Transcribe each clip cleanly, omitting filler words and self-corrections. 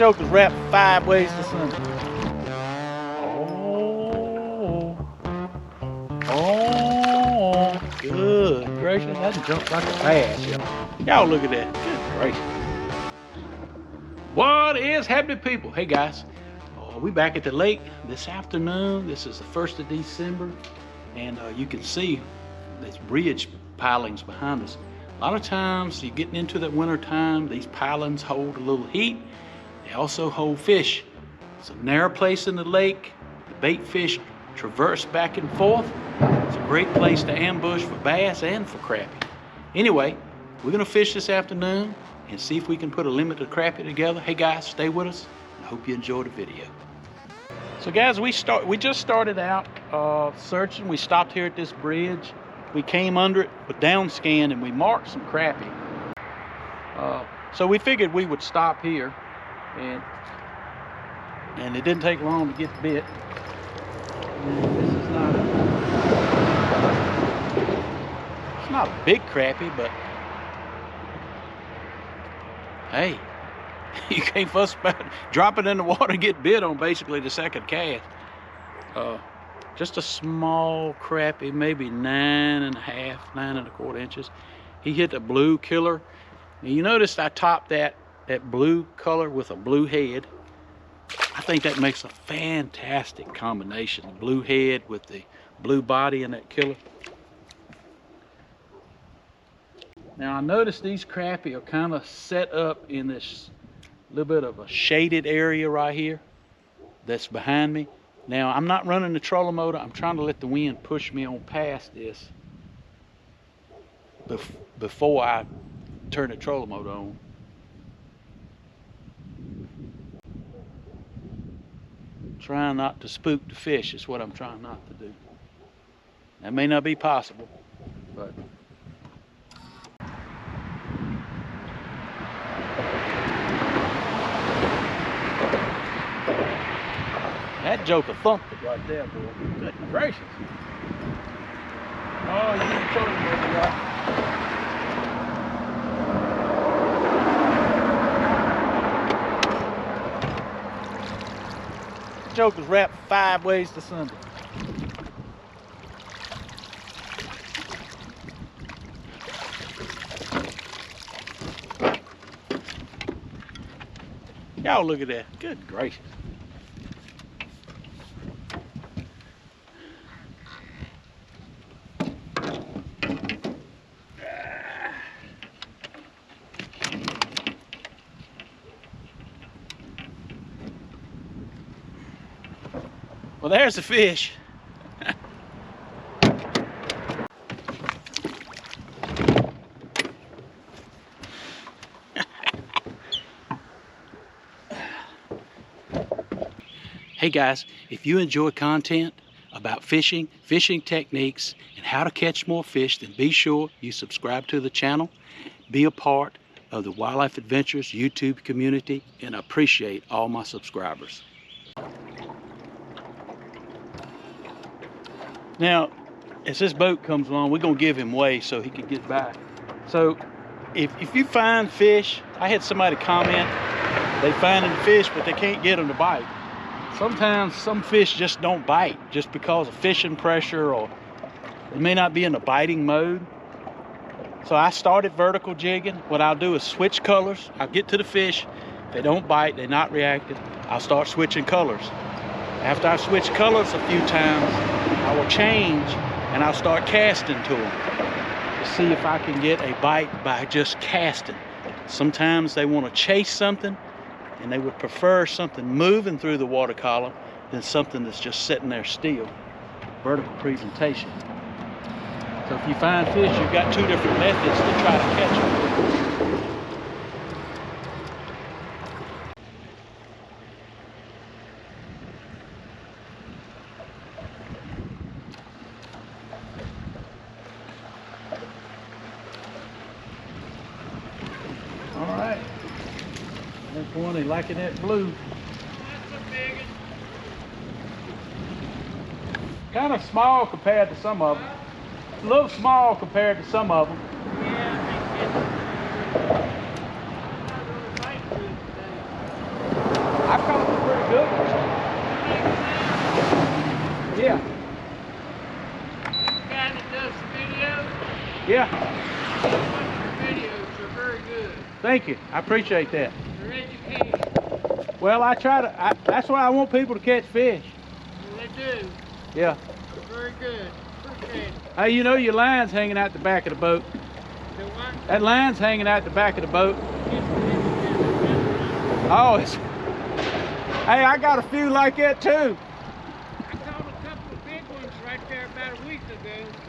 Joker's wrapped 5 ways to Sunday. Oh, good gracious, that jumped like a bass, y'all look at that, good gracious. What is happening, people? Hey guys, we back at the lake this afternoon. This is the 1st of December, and you can see this bridge pilings behind us. A lot of times you're getting into that winter time, these pilings hold a little heat. They also hold fish. It's a narrow place in the lake. The bait fish traverse back and forth. It's a great place to ambush for bass and for crappie. Anyway, we're gonna fish this afternoon and see if we can put a limit to crappie together. Hey guys, stay with us. I hope you enjoy the video. So guys, we just started out searching. We stopped here at this bridge. We came under it with down scan and we marked some crappie. So we figured we would stop here, and it didn't take long to get bit. It's not a big crappie, but hey, you can't fuss about it. Drop it in the water and get bit on basically the second cast. Just a small crappie, maybe 9.5, 9.25 inches. He hit a blue killer. And you noticed I topped that blue color with a blue head. I think that makes a fantastic combination. The blue head with the blue body and that killer. Now I noticed these crappie are kind of set up in this little bit of a shaded area right here that's behind me. Now I'm not running the trolling motor. I'm trying to let the wind push me on past this before I turn the trolling motor on. Trying not to spook the fish is what I'm trying not to do. That may not be possible, but that joker thumped it right there, boy. Good gracious. Oh, you need to trolling motor, right? Joker's wrapped 5 ways to Sunday. Y'all look at that. Good gracious. Well, there's the fish. Hey guys, if you enjoy content about fishing, fishing techniques, and how to catch more fish, then be sure you subscribe to the channel, be a part of the Wildlife Adventures YouTube community, and I appreciate all my subscribers. Now, as this boat comes along, we're gonna give him way so he can get back. So if you find fish, I had somebody comment, they finding fish, but they can't get them to bite. Sometimes some fish just don't bite just because of fishing pressure, or they may not be in a biting mode. So I started vertical jigging. What I'll do is switch colors. I'll get to the fish. If they don't bite, they're not reacting, I'll start switching colors. After I switch colors a few times, I will change and I'll start casting to them to see if I can get a bite by just casting. Sometimes they want to chase something and they would prefer something moving through the water column than something that's just sitting there still. Vertical presentation. So if you find fish, you've got 2 different methods to try to catch them. All right. That's one, they liking that blue. That's a big one. Kind of small compared to some of them. A little small compared to some of them. Yeah, I think it's good. Yeah. The guy that does the videos? Yeah. The videos are very good. Thank you. I appreciate that. They're educational. Well, I try to, that's why I want people to catch fish. They do. Yeah. Very good. Appreciate it. Hey, you know your line's hanging out the back of the boat. The what? That line's hanging out the back of the boat. Oh, it's... Hey, I got a few like that too. I caught a couple of big ones right there about a week ago.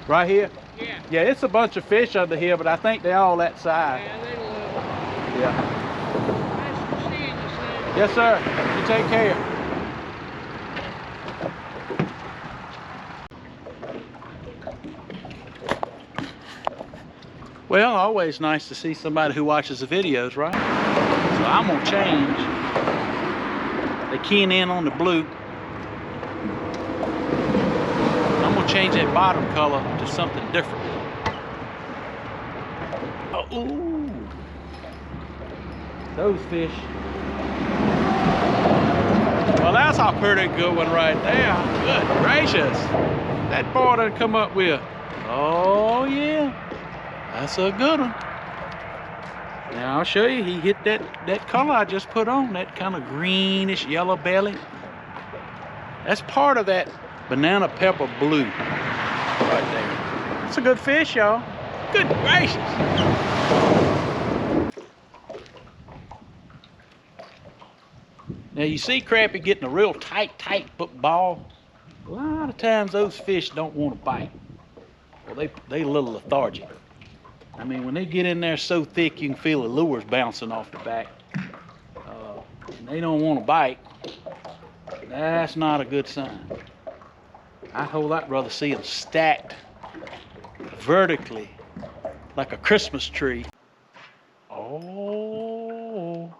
Right here? Yeah. Yeah, it's a bunch of fish under here, but I think they're all that size. Yeah, they love Yeah. it. Nice to see you, son. Yes, sir. You take care. Well, always nice to see somebody who watches the videos, right? So I'm gonna change. They keying in on the blue. I'm gonna change that bottom color to something different. Oh, ooh. Those fish. Well, that's a pretty good one right there. Good gracious. That boy done come up with. Oh yeah. That's a good one. Now I'll show you, he hit that color I just put on, that kind of greenish yellow belly. That's part of that banana pepper blue right there. That's a good fish, y'all. Good gracious. Now you see crappie getting a real tight ball. A lot of times those fish don't want to bite. Well, they a little lethargic. I mean, when they get in there so thick, you can feel the lures bouncing off the back. And they don't want to bite. That's not a good sign. I'd whole lot rather see them stacked vertically like a Christmas tree. Oh,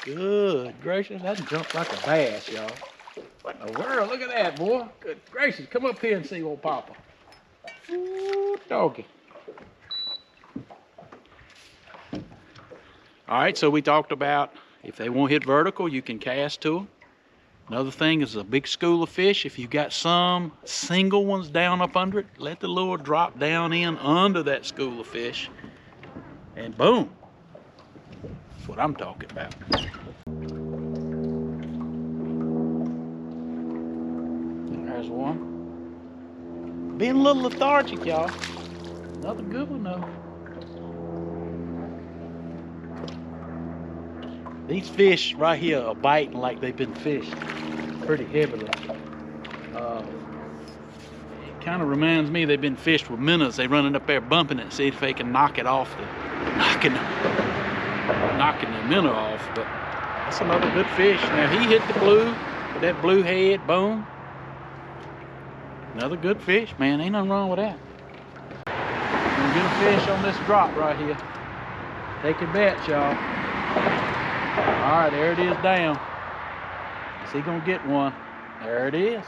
good gracious. That jumped like a bass, y'all. What in the world? Look at that, boy. Good gracious. Come up here and see old Papa. Ooh, doggy. All right, so we talked about if they won't hit vertical, you can cast to them. Another thing is a big school of fish. If you got some single ones down up under it, let the lure drop down in under that school of fish, and boom. That's what I'm talking about. There's one. Being a little lethargic, y'all. Another good one, though. These fish right here are biting like they've been fished pretty heavily. It kind of reminds me they've been fished with minnows. They running up there bumping it, see if they can knock it off, knocking the minnow off. But that's another good fish. Now he hit the blue with that blue head, boom. Another good fish, man. Ain't nothing wrong with that. Gonna get a fish on this drop right here. Take a bet, y'all. All right, there it is down. Is he gonna get one? There it is.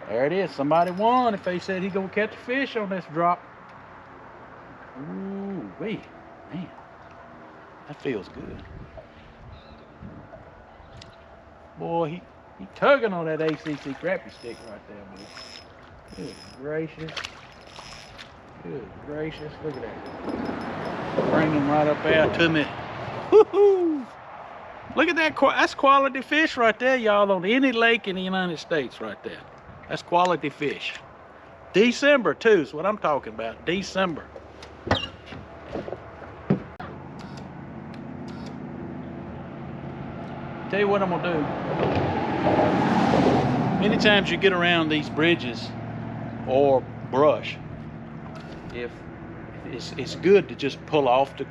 There it is. Somebody won if they said he gonna catch a fish on this drop. Ooh, wait, man, that feels good. Boy, he tugging on that ACC crappie stick right there, boy. Good gracious. Good gracious. Look at that. Bring him right up there to me. Woohoo! Look at that. That's quality fish right there, y'all, on any lake in the United States right there. That's quality fish. December, too, is what I'm talking about. December. Tell you what I'm gonna do. Many times you get around these bridges or brush, if it's good to just pull off the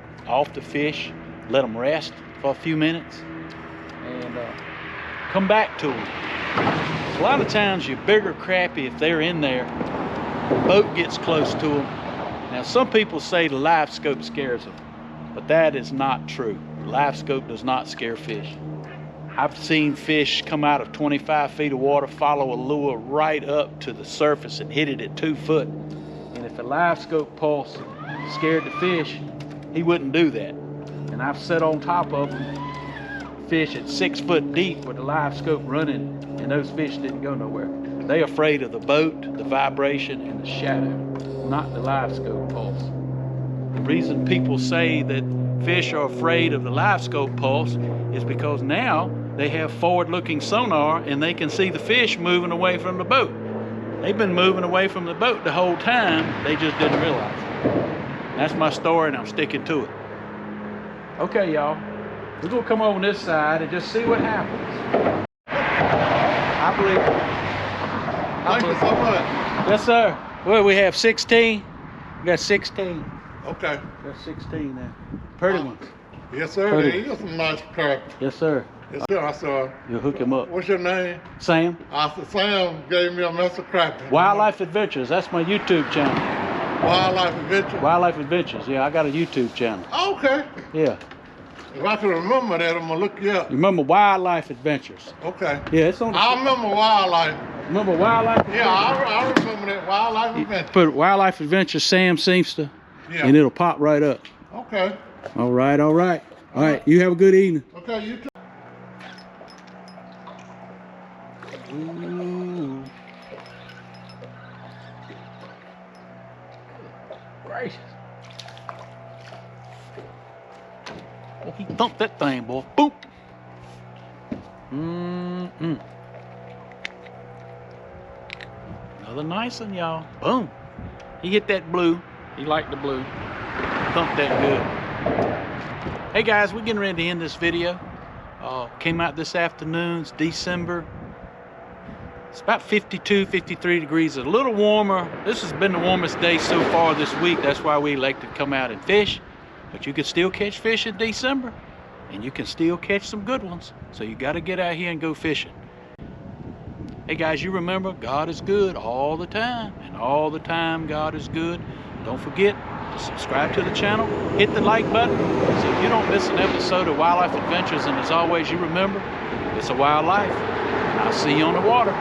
fish, let them rest for a few minutes, and come back to them. A lot of times your bigger crappie, if they're in there, the boat gets close to them. Now some people say the live scope scares them, but that is not true. The live scope does not scare fish. I've seen fish come out of 25 feet of water, follow a lure right up to the surface and hit it at 2 foot. And if the live scope pulse scared the fish, he wouldn't do that. And I've sat on top of them fish at 6 foot deep with the live scope running, and those fish didn't go nowhere. They're afraid of the boat, the vibration, and the shadow, not the live scope pulse. The reason people say that fish are afraid of the live scope pulse is because now they have forward-looking sonar and they can see the fish moving away from the boat. They've been moving away from the boat the whole time, they just didn't realize it. That's my story, and I'm sticking to it. Okay, y'all, we're gonna come over this side and just see what happens. I believe it. Thank you so much. Yes, sir. Well, we have 16. We got 16. Okay. Got 16 there. Pretty ones. Yes, sir. Pretty. There is some nice crap. Yes, sir. Yes, sir. I saw. You'll hook him up. What's your name? Sam. I said Sam gave me a mess of crap. Wildlife Adventures. That's my YouTube channel. Wildlife Adventure. Wildlife Adventures. Yeah, I got a YouTube channel. Okay. Yeah. If I can remember that, I'm gonna look you up. Remember Wildlife Adventures? Okay. Yeah, it's on the. I remember wildlife. Remember Wildlife Adventures? Yeah, I remember that Wildlife Adventure. Put Wildlife Adventures Sam Seamster, Yeah. and it'll pop right up. Okay. All right, all right. All right, you have a good evening. Okay, you too. Ooh. Gracious. Oh, he thumped that thing, boy. Boom. Mm-mm. Another nice one, y'all. Boom. He hit that blue. He liked the blue. Thumped that good. Hey guys, we're getting ready to end this video. Came out this afternoon. It's December. It's about 52, 53 degrees. It's a little warmer. This has been the warmest day so far this week. That's why we like to come out and fish. But you can still catch fish in December, and you can still catch some good ones. So you got to get out here and go fishing. Hey guys, you remember God is good all the time, and all the time God is good. Don't forget to subscribe to the channel, hit the like button so you don't miss an episode of Wildlife Adventures. And as always, you remember, it's a wild life, and I'll see you on the water.